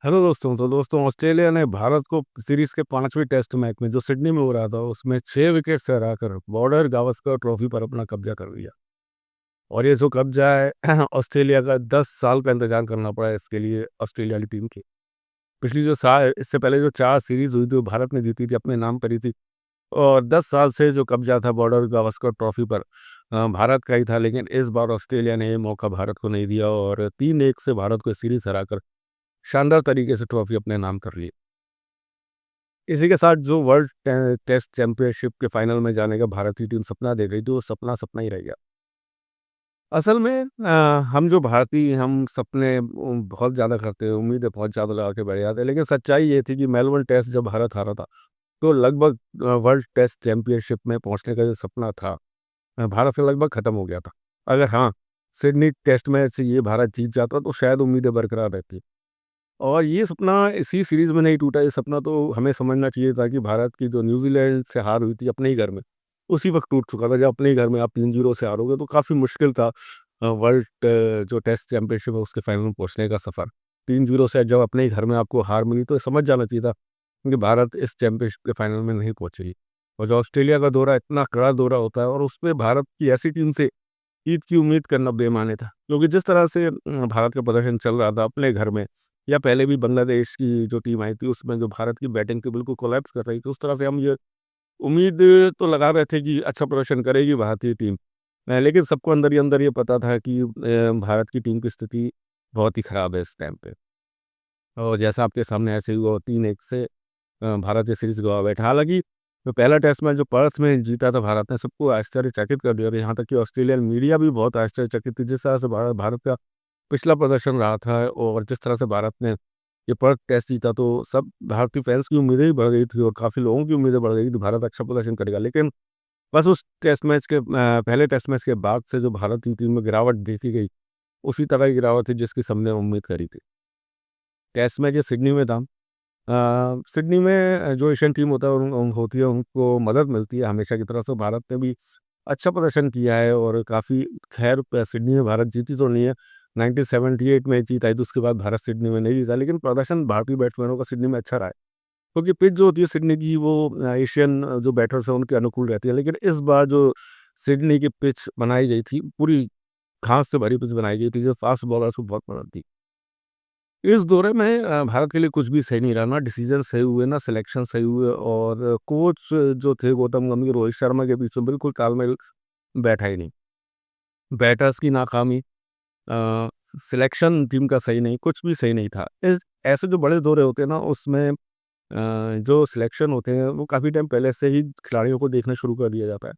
Hello दोस्तों। तो दोस्तों, ऑस्ट्रेलिया ने भारत को सीरीज के 5वें टेस्ट मैच में जो सिडनी में हो रहा था उसमें 6 विकेट से हराकर बॉर्डर गावस्कर ट्रॉफी पर अपना कब्जा कर लिया। और ये जो कब्जा है ऑस्ट्रेलिया का 10 साल का इंतजार करना पड़ा है इसके लिए ऑस्ट्रेलिया की टीम की। पिछली जो साल इससे पहले जो 4 सीरीज हुई थी वो भारत ने जीती थी, अपने नाम करी थी। और 10 साल से जो कब्जा था बॉर्डर गावस्कर ट्रॉफी पर भारत का ही था। लेकिन इस बार ऑस्ट्रेलिया ने ये मौका भारत को नहीं दिया और 3-1 से भारत को सीरीज हराकर शानदार तरीके से ट्रॉफी अपने नाम कर ली। इसी के साथ जो वर्ल्ड टेस्ट चैंपियनशिप के फाइनल में जाने का भारतीय टीम सपना देख रही थी, वो सपना सपना ही रह गया। असल में हम जो भारतीय हम सपने बहुत ज़्यादा करते हैं, उम्मीदें बहुत ज़्यादा लगा के बैठ जाते हैं। लेकिन सच्चाई ये थी कि मेलबोर्न टेस्ट जब भारत हारा था, तो लगभग वर्ल्ड टेस्ट चैंपियनशिप में पहुंचने का जो सपना था भारत से लगभग खत्म हो गया था। अगर हाँ, सिडनी टेस्ट मैच ये भारत जीत जाता तो शायद उम्मीदें बरकरार रहती। और ये सपना इसी सीरीज़ में नहीं टूटा, ये सपना तो हमें समझना चाहिए था कि भारत की जो न्यूज़ीलैंड से हार हुई थी अपने ही घर में, उसी वक़्त टूट चुका था। जब अपने ही घर में आप 3-0 से हारोगे तो काफ़ी मुश्किल था वर्ल्ड जो टेस्ट चैंपियनशिप है उसके फाइनल में पहुँचने का सफ़र। 3-0 से जब अपने ही घर में आपको हार मिली तो समझ जाना चाहिए था कि भारत इस चैंपियनशिप के फाइनल में नहीं पहुँचेगी। और जो ऑस्ट्रेलिया का दौरा इतना कड़ा दौरा होता है और उसमें भारत की ऐसी टीम से जीत की उम्मीद करना बेमानी था। क्योंकि जिस तरह से भारत का प्रदर्शन चल रहा था अपने घर में, या पहले भी बांग्लादेश की जो टीम आई थी उसमें जो भारत की बैटिंग थी बिल्कुल कोलैप्स कर रही थी, उस तरह से हम ये उम्मीद तो लगा रहे थे कि अच्छा प्रदर्शन करेगी भारतीय टीम। लेकिन सबको अंदर ही अंदर ये पता था कि भारत की टीम की स्थिति बहुत ही खराब है इस टाइम पे। और जैसा आपके सामने ऐसे ही हुआ, 3-1 से भारत ये सीरीज़ गँवा बैठा। हालाँकि जो पहला टेस्ट मैच जो पर्थ में जीता था भारत ने, सबको आश्चर्यचकित कर दिया था। यहाँ तक कि ऑस्ट्रेलियन मीडिया भी बहुत आश्चर्यचकित थी, जिस तरह से भारत का पिछला प्रदर्शन रहा था और जिस तरह से भारत ने ये पर्थ टेस्ट जीता, तो सब भारतीय फैन्स की उम्मीदें भी बढ़ गई थी और काफ़ी लोगों की उम्मीदें बढ़ गई थी भारत अच्छा प्रदर्शन करेगा। लेकिन बस उस टेस्ट मैच के पहले टेस्ट मैच के बाद से जो भारत की टीम में गिरावट देखी गई, उसी तरह की गिरावट थी जिसकी सबने उम्मीद करी थी। टेस्ट मैच ये सिडनी में था। सिडनी में जो एशियन टीम होता है होती है, उनको मदद मिलती है हमेशा की तरह से। भारत ने भी अच्छा प्रदर्शन किया है और काफ़ी खैर सिडनी में भारत जीती तो नहीं है। 1978 में जीत आई थी, उसके बाद भारत सिडनी में नहीं जीता। लेकिन प्रदर्शन भारतीय बैट्समैनों का सिडनी में अच्छा रहा है, क्योंकि पिच जो होती है सिडनी की वो एशियन जो बैटर्स हैं उनके अनुकूल रहती है। लेकिन इस बार जो सिडनी की पिच बनाई गई थी, पूरी घास से भरी पिच बनाई गई थी जो फास्ट बॉलर्स को बहुत पसंद थी। इस दौरे में भारत के लिए कुछ भी सही नहीं रहा, ना डिसीजन सही हुए, ना सिलेक्शन सही हुए। और कोच जो थे गौतम गंभीर, रोहित शर्मा के बीच में बिल्कुल तालमेल बैठा ही नहीं। बैटर्स की नाकामी, सिलेक्शन टीम का सही नहीं, कुछ भी सही नहीं था। इस ऐसे जो बड़े दौरे होते हैं ना उसमें जो सिलेक्शन होते हैं वो काफ़ी टाइम पहले से ही खिलाड़ियों को देखना शुरू कर दिया जाता है।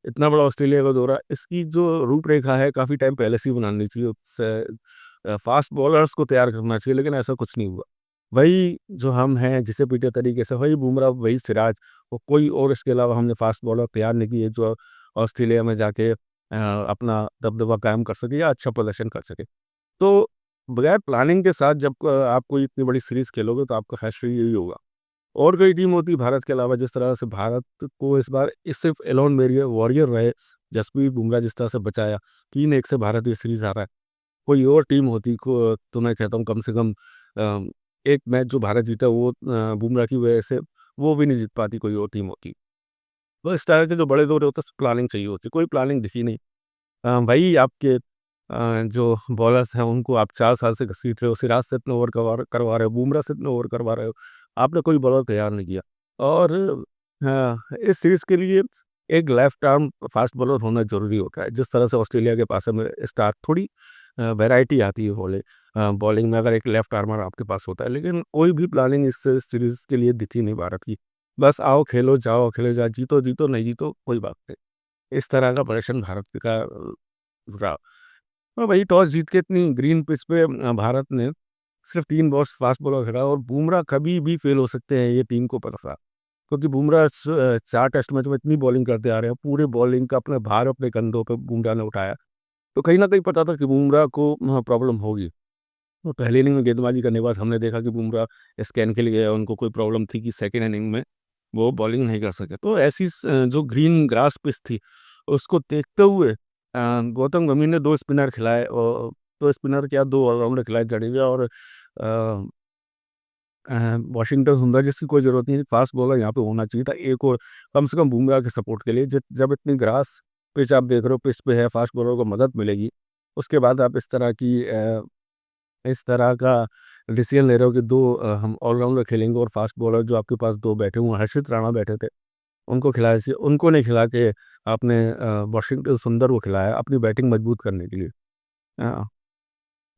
इतना बड़ा ऑस्ट्रेलिया का दौरा, इसकी जो रूपरेखा है काफ़ी टाइम पहले से ही बनानी चाहिए। फास्ट बॉलर्स को तैयार करना चाहिए, लेकिन ऐसा कुछ नहीं हुआ। वही जो हम हैं घिसे पीटे तरीके से, वही बुमराह, वही सिराज, और कोई और इसके अलावा हमने फास्ट बॉलर तैयार नहीं किए जो ऑस्ट्रेलिया में जाके अपना दबदबा कायम कर सके या अच्छा प्रदर्शन कर सके। तो बगैर प्लानिंग के साथ जब आप कोई इतनी बड़ी सीरीज़ खेलोगे तो आपका फैसला यही होगा। और कोई टीम होती भारत के अलावा, जिस तरह से भारत को इस बार इस सिर्फ एलोन वेरियर वॉरियर रहे, जसप्रीत बुमराह जिस तरह से बचाया, 3-1 से भारत ये सीरीज़ हारा है। कोई और टीम होती को तो मैं कहता हूँ कम से कम एक मैच जो भारत जीता वो बुमराह की वजह से वो भी नहीं जीत पाती, कोई और टीम होती। तो इस तरह के जो बड़े दौरे होते हैं प्लानिंग चाहिए होती, कोई प्लानिंग दिखी नहीं। वही आपके जो बॉलर्स हैं उनको आप 4 साल से घसीट रहे हो, सिराज से इतने ओवर करवा रहे हो, बुमराह से इतने ओवर करवा रहे हो, आपने कोई बॉलर तैयार नहीं किया। और इस सीरीज़ के लिए एक लेफ्ट आर्म फास्ट बॉलर होना ज़रूरी होता है। जिस तरह से ऑस्ट्रेलिया के पास में स्टार थोड़ी वैरायटी आती है बॉलिंग में अगर एक लेफ्ट आर्मर आपके पास होता है। लेकिन कोई भी प्लानिंग इस सीरीज़ के लिए दिखी नहीं भारत की। बस आओ खेलो, जाओ खेलो जाओ, जीतो जीतो, नहीं जीतो कोई बात नहीं। इस तरह का प्रदर्शन भारत का रहा। और वही टॉस जीत के इतनी ग्रीन पिच पे भारत ने सिर्फ 3 बॉल्स फास्ट बॉलर खेला, और बुमराह कभी भी फेल हो सकते हैं ये टीम को पता था। क्योंकि बुमराह 4 टेस्ट मैच में इतनी बॉलिंग करते आ रहे हैं, पूरे बॉलिंग का अपना भार अपने कंधों पे बुमराह ने उठाया। तो कहीं न कहीं पता था कि बुमराह को प्रॉब्लम होगी। तो पहली इनिंग में गेंदबाजी करने के बाद हमने देखा कि बुमराह स्कैन के लिए गया, उनको कोई प्रॉब्लम थी कि सेकंड इनिंग में वो बॉलिंग नहीं कर सके। तो ऐसी जो ग्रीन ग्रास पिच थी, उसको देखते हुए गौतम गंभीर ने 2 स्पिनर खिलाए, और 2 स्पिनर क्या 2 ऑलराउंडर खिलाए, जडेजा और वाशिंगटन सुंदर जिसकी कोई ज़रूरत नहीं है, फास्ट बॉलर यहाँ पे होना चाहिए था एक और, कम से कम बुमराह के सपोर्ट के लिए। ज जब इतनी ग्रास पिच आप देख रहे हो, पिच पे है, फास्ट बॉलर को मदद मिलेगी। उसके बाद आप इस तरह का डिसीजन ले रहे हो कि 2 हम ऑलराउंडर खेलेंगे और फास्ट बॉलर जो आपके पास 2 बैठे हुए हैं, हर्षित राणा बैठे थे, उनको खिलाया चाहिए। उनको नहीं खिला के आपने वाशिंगटन सुंदर को खिलाया अपनी बैटिंग मजबूत करने के लिए। अ,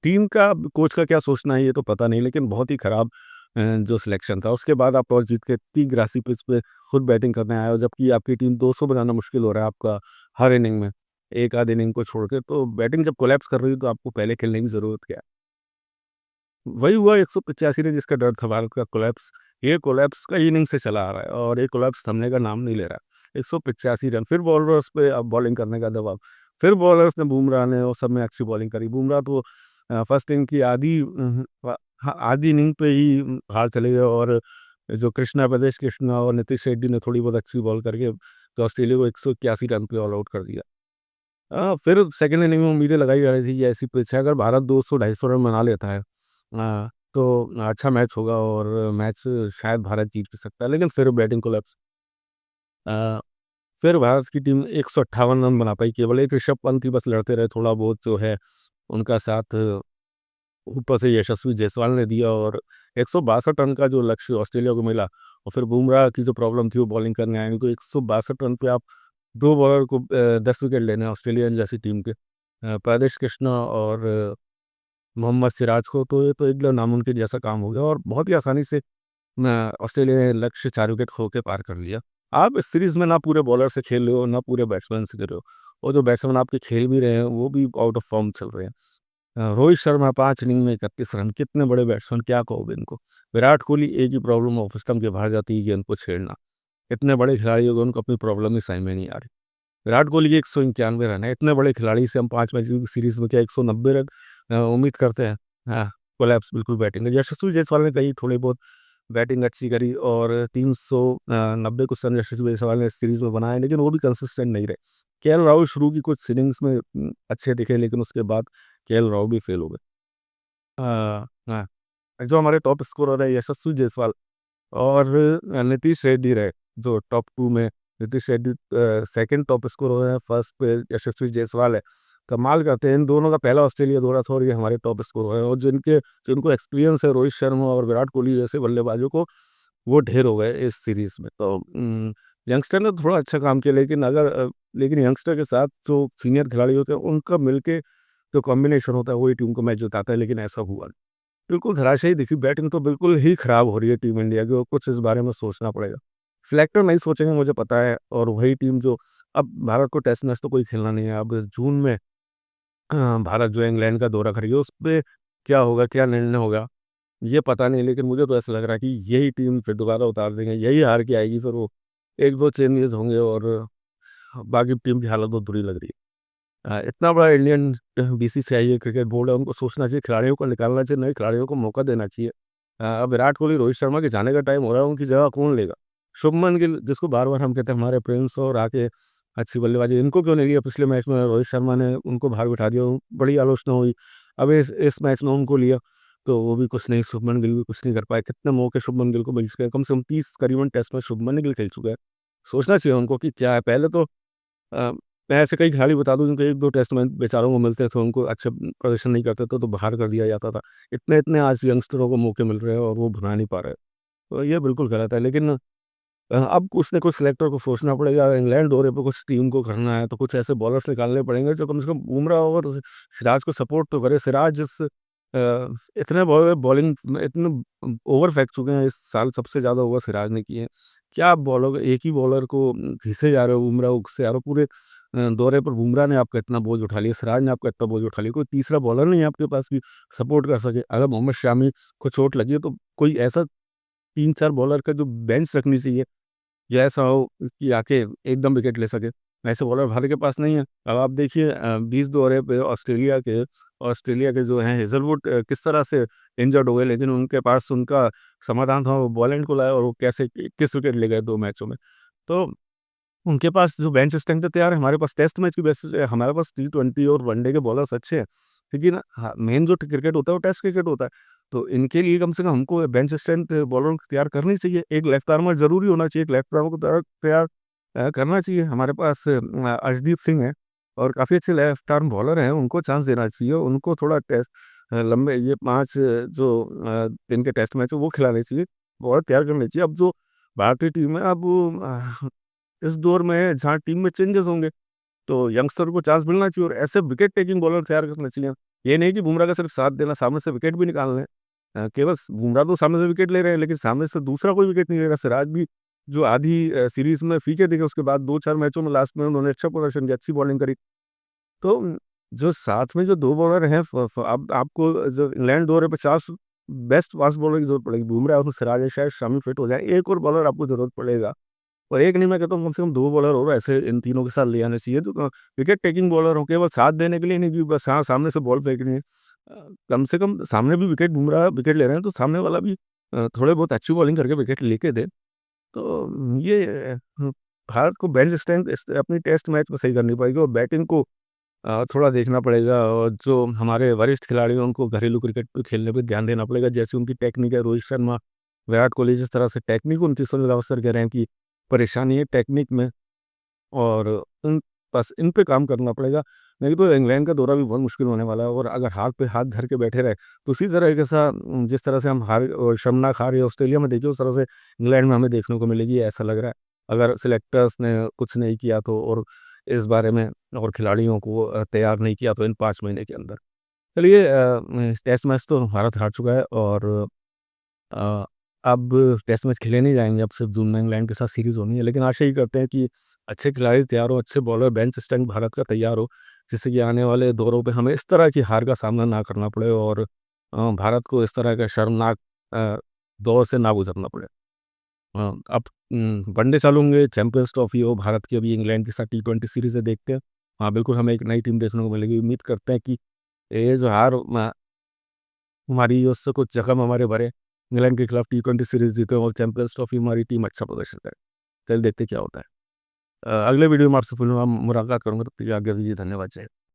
टीम का कोच का क्या सोचना है ये तो पता नहीं, लेकिन बहुत ही खराब जो सिलेक्शन था। उसके बाद आप टॉस जीत के इतनी ग्रासी पिच पे खुद बैटिंग करने आए हो, जबकि आपकी टीम 200 बनाना मुश्किल हो रहा है आपका हर इनिंग में, एक आध इनिंग को छोड़ के। तो बैटिंग जब कोलैप्स कर रही है तो आपको पहले खेलने की ज़रूरत क्या है? वही हुआ 185 रन जिसका डर था भारत का कोलैप्स। ये कोलैप्स कई इनिंग से चला आ रहा है और ये कोलैप्स थमने का नाम नहीं ले रहा है। 185 रन, फिर बॉलर्स पे अब बॉलिंग करने का दबाव। फिर बॉलर्स ने, बुमराह ने और सब ने अच्छी बॉलिंग करी। बुमराह तो फर्स्ट इनिंग की आधी इनिंग पे ही हार चले गए और जो प्रदेश कृष्णा और नीतीश रेड्डी ने थोड़ी बहुत अच्छी बॉल करके तो ऑस्ट्रेलिया को 181 रन पे ऑल आउट कर दिया। फिर सेकंड इनिंग में उम्मीदें लगाई जा रही थी कि ऐसी पिच है, अगर भारत 200-250 रन बना लेता है तो अच्छा मैच होगा और मैच शायद भारत जीत भी सकता है, लेकिन फिर बैटिंग कोलैप्स। अ, फिर भारत की टीम 158 रन बना पाई, केवल एक ऋषभ पंत ही बस लड़ते रहे, थोड़ा बहुत जो है उनका साथ ऊपर से यशस्वी जायसवाल ने दिया और 162 रन का जो लक्ष्य ऑस्ट्रेलिया को मिला और फिर बुमराह की जो प्रॉब्लम थी वो बॉलिंग करने आए, तो 162 रन पे आप 2 बॉलर को 10 विकेट लेने हैं ऑस्ट्रेलिया जैसी टीम के। प्रदेश कृष्णा और मोहम्मद सिराज को, तो ये तो एकदम नामुमकिन जैसा काम हो गया और बहुत ही आसानी से ऑस्ट्रेलिया ने लक्ष्य 4 विकेट खो के पार कर लिया। आप इस सीरीज़ में ना पूरे बॉलर से खेल रहे हो, ना पूरे बैट्समैन से खेल रहे हो और जो बैट्समैन आपके खेल भी रहे हैं, वो भी आउट ऑफ फॉर्म चल रहे हैं। रोहित शर्मा 5 इनिंग में 31 रन, कितने बड़े बैट्समैन, क्या कहोगे इनको। विराट कोहली एक ही प्रॉब्लम ऑफ स्टंप के बाहर जाती है, गेंद को छेड़ना। इतने बड़े खिलाड़ी हो गए, उनको अपनी प्रॉब्लम ही समझ में नहीं आ रही। विराट कोहली के 191 रन है, इतने बड़े खिलाड़ी से हम 5 मैच की सीरीज़ में क्या 190 रन उम्मीद करते हैं? हाँ, कोलैप्स बिल्कुल बैटिंग है। यशस्वी जायसवाल ने कही थोड़ी बहुत बैटिंग अच्छी करी और 390 कुछ रन यशस्वी जायसवाल ने इस सीरीज़ में बनाए, लेकिन वो भी कंसिस्टेंट नहीं रहे। केएल राहुल शुरू की कुछ इनिंग्स में अच्छे दिखे, लेकिन उसके बाद केएल राहुल भी फेल हो गए। हाँ, जो हमारे टॉप स्कोरर है यशस्वी जायसवाल और नीतीश रेड्डी रहे, जो टॉप 2 में Nitish Reddy second top scorer है, फर्स्ट पे यशस्वी जायसवाल है। कमाल करते हैं, इन दोनों का पहला ऑस्ट्रेलिया दौरा था और ये हमारे टॉप स्कोरर हैं और जिनको एक्सपीरियंस है रोहित शर्मा और विराट कोहली जैसे बल्लेबाजों को, वो ढेर हो गए इस सीरीज़ में। तो यंगस्टर ने थोड़ा अच्छा काम किया, लेकिन यंगस्टर के साथ जो सीनियर खिलाड़ी होते हैं, उनका मिलके जो कॉम्बिनेशन होता है, वही टीम को मैच जिताता है, लेकिन ऐसा हुआ नहीं। बिल्कुल धराशायी दिखी बैटिंग, तो बिल्कुल ही खराब हो रही है टीम इंडिया की और कुछ इस बारे में सोचना पड़ेगा। सिलेक्टर नहीं सोचेंगे मुझे पता है, और वही टीम जो अब भारत को टेस्ट मैच तो कोई खेलना नहीं है। अब जून में भारत जो है इंग्लैंड का दौरा करेगी, उसपे क्या होगा, क्या निर्णय होगा, ये पता नहीं, लेकिन मुझे तो ऐसा लग रहा है कि यही टीम फिर दोबारा उतार देंगे, यही हार के आएगी, फिर वो 1-2 चेंजेस होंगे और बाकी टीम की हालत बहुत बुरी लग रही है। इतना बड़ा इंडियन बीसीसीआई है, क्रिकेट बोर्ड है, उनको सोचना चाहिए, खिलाड़ियों को निकालना चाहिए, नए खिलाड़ियों को मौका देना चाहिए। अब विराट कोहली, रोहित शर्मा के जाने का टाइम हो रहा है, उनकी जगह कौन लेगा? शुभमन गिल, जिसको बार-बार हम कहते हैं हमारे प्रिंस, और आके अच्छी बल्लेबाजी, इनको क्यों नहीं लिया? पिछले मैच में रोहित शर्मा ने उनको बाहर बिठा दिया, बड़ी आलोचना हुई। अब इस मैच में उनको लिया, तो वो भी कुछ नहीं, शुभमन गिल भी कुछ नहीं कर पाए। कितने मौके शुभमन गिल को मिल चुके हैं, कम से कम 30 करीबन टेस्ट मैच शुभमन गिल खेल चुका है। सोचना चाहिए उनको कि क्या है, पहले तो अ, मैं ऐसे कई खिलाड़ी बता दूँ जिनके 1-2 टेस्ट मैच बेचारों को मिलते थे, उनको अच्छे प्रदर्शन नहीं करते थे, तो बाहर कर दिया जाता था। इतने-इतने आज यंगस्टरों को मौके मिल रहे हैं और वो भुना नहीं पा रहे। तो ये बिल्कुल गलत है, लेकिन अब कुछ न कुछ सिलेक्टर को सोचना पड़ेगा। इंग्लैंड दौरे पे कुछ टीम को करना है, तो कुछ ऐसे बॉलर्स निकालने पड़ेंगे जो कम से कम बुमराह और सिराज को सपोर्ट तो करे। सिराज इतने बॉलिंग में इतने ओवर फेंक चुके हैं इस साल, सबसे ज़्यादा ओवर सिराज ने किए हैं। क्या आप बॉलर, एक ही बॉलर को घिसे जा रहे हो, बुमराह को घिसे जा रहे हो पूरे दौरे पर। बुमराह ने आपका इतना बोझ उठा लिया, सिराज ने आपका इतना बोझ उठा लिया, कोई तीसरा बॉलर नहीं है आपके पास कि सपोर्ट कर सके। अगर मोहम्मद शमी को चोट लगी है, तो कोई ऐसा 3-4 बॉलर का जो बेंच रखनी चाहिए, या ऐसा हो कि आके एकदम विकेट ले सके। ऐसे बॉलर भारत के पास नहीं है। अब आप देखिए 20 दौरे पे ऑस्ट्रेलिया के जो हैं हेज़लवुड किस तरह से इंजर्ड हो गए, लेकिन उनके पास उनका समाधान था, वो बॉलैंड को लाए और वो कैसे किस विकेट ले गए 2 मैचों में। तो उनके पास जो बेंच स्ट्रेंथ है तैयार है, हमारे पास टेस्ट मैच की बेसिस है, हमारे पास टी20 और वनडे के बॉलर्स अच्छे हैं। लेकिन हाँ, मेन जो क्रिकेट होता है वो टेस्ट क्रिकेट होता है। तो इनके लिए कम से कम हमको बेंच स्ट्रेंथ बॉलरों को तैयार करनी चाहिए। एक लेफ्ट आर्मर ज़रूरी होना चाहिए, एक लेफ्ट आर्मर को तैयार तैयार करना चाहिए। हमारे पास अर्शदीप सिंह है और काफ़ी अच्छे लेफ्ट आर्म बॉलर हैं, उनको चांस देना चाहिए। उनको थोड़ा टेस्ट लंबे ये 5 जो दिन के टेस्ट मैच है वो खिलाने चाहिए, बॉलर तैयार करने चाहिए। अब जो भारतीय टीम है अब इस दौर में है जहाँ टीम में चेंजेस होंगे, तो यंगस्टर को चांस मिलना चाहिए और ऐसे विकेट टेकिंग बॉलर तैयार करना चाहिए। ये नहीं कि बुमराह का सिर्फ साथ देना, सामने से विकेट भी निकालना है। केवल बुमराह तो सामने से विकेट ले रहे हैं, लेकिन सामने से दूसरा कोई विकेट नहीं ले रहा। सिराज भी जो आधी सीरीज़ में फीके दिखे, उसके बाद 2-4 मैचों में लास्ट में उन्होंने अच्छा प्रदर्शन किया, अच्छी बॉलिंग करी। तो जो साथ में जो 2 बॉलर हैं फ फ अब आपको जो इंग्लैंड दौरे पे 50 बेस्ट फास्ट बॉलर की ज़रूरत पड़ेगी। बुमराह और सिराज है, शायद शामी फिट हो जाएँ, एक और बॉलर आपको ज़रूरत पड़ेगा। और एक नहीं, मैं कहता हूँ कम से कम 2 बॉलर और ऐसे इन तीनों के साथ ले आने चाहिए, तो विकेट टेकिंग बॉलर हो, केवल साथ देने के लिए नहीं कि बस हाँ, सामने से बॉल फेंकनी है। कम से कम सामने भी विकेट, बुमराह विकेट ले रहे हैं, तो सामने वाला भी थोड़े बहुत अच्छी बॉलिंग करके विकेट लेके दे। तो ये भारत को बेंच स्ट्रेंथ अपनी टेस्ट मैच में सही करनी पड़ेगी और बैटिंग को थोड़ा देखना पड़ेगा और जो हमारे वरिष्ठ खिलाड़ी हैं, उनको घरेलू क्रिकेट पे खेलने पे ध्यान देना पड़ेगा। जैसे उनकी टेक्निक है, रोहित शर्मा, विराट कोहली जिस तरह से टेक्निक 29 गावस्कर कह रहे हैं कि परेशानी है टेक्निक में और उन बस इन पे काम करना पड़ेगा। नहीं तो इंग्लैंड का दौरा भी बहुत मुश्किल होने वाला है और अगर हाथ पे हाथ धर के बैठे रहे, तो उसी तरह के सा जिस तरह से हम शर्मनाक हारे ऑस्ट्रेलिया में देखिए, उस तरह से इंग्लैंड में हमें देखने को मिलेगी, ऐसा लग रहा है। अगर सिलेक्टर्स ने कुछ नहीं किया तो और इस बारे में और खिलाड़ियों को तैयार नहीं किया तो इन 5 महीने के अंदर। चलिए टेस्ट मैच तो भारत हार चुका है और अ, अब टेस्ट मैच खेले नहीं जाएँगे, अब सिर्फ जून में इंग्लैंड के साथ सीरीज़ होनी है। लेकिन आशा ये करते हैं कि अच्छे खिलाड़ी तैयार हों, अच्छे बॉलर, बेंच स्ट्रेंथ भारत का तैयार हो, जिससे कि आने वाले दौरों पे हमें इस तरह की हार का सामना ना करना पड़े और भारत को इस तरह का शर्मनाक अ, दौर से ना गुज़रना पड़े। अब वनडे चालू होंगे, चैंपियंस ट्रॉफी हो भारत की, अभी इंग्लैंड के साथ टी20 सीरीज़ है, देखते हैं। हाँ, बिल्कुल हमें एक नई टीम देखने को मिलेगी। उम्मीद करते हैं कि ये जो हार हमारी उससे कुछ जख्म हमारे भरे, इंग्लैंड के खिलाफ टी20 सीरीज़ जीते और चैंपियंस ट्रॉफी हमारी टीम अच्छा प्रदर्शन करे। चलिए देखते हैं क्या होता है। अगले वीडियो में आपसे फिर मुलाकात करूँगा, तब तक के लिए आज्ञा दीजिए। धन्यवाद, जय हिंद।